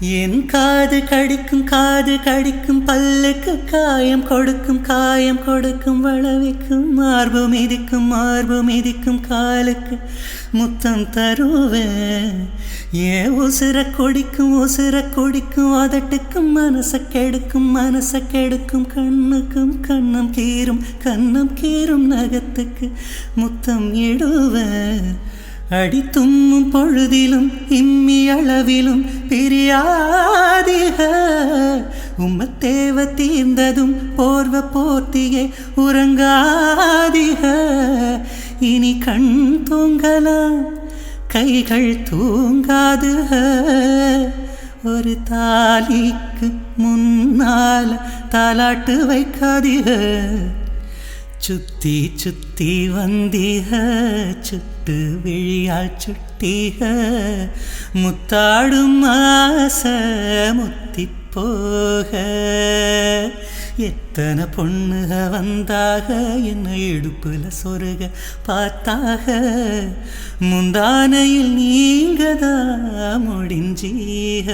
என் காது கடிக்கும் காது கடிக்கும் பல்லுக்கு காயம் கொடுக்கும் வளவிக்கும் மார்பு மிதிக்கும் காலுக்கு முத்தம் தருவேன். ஏன் உசுர கொடிக்கும் அதட்டுக்கும் மனச கெடுக்கும் கண்ணும் கீரும் நகத்துக்கு முத்தம் இடுவேன். அடி தும்மும் பொழுதிலும் இம்மி அளவிலும் பிரியாதிக உம்மத்தேவ தீர்ந்ததும் போர்வ போர்த்தியே உறங்காதிக. இனி கண் தூங்கலாம் கைகள் தூங்காது. ஒரு தாலிக்கு முன்னால தாலாட்டு வைக்காதிக. சுத்தி சுத்தி வந்தீக சுட்டு விழியால் சுட்டீக முத்தாடும் ஆசை முத்தி போக. எத்தனை பொண்ணுக வந்தாக என்ன இடுப்புல சொருக பார்த்தாக. முந்தானையில் நீங்கதான் முடிஞ்சீக.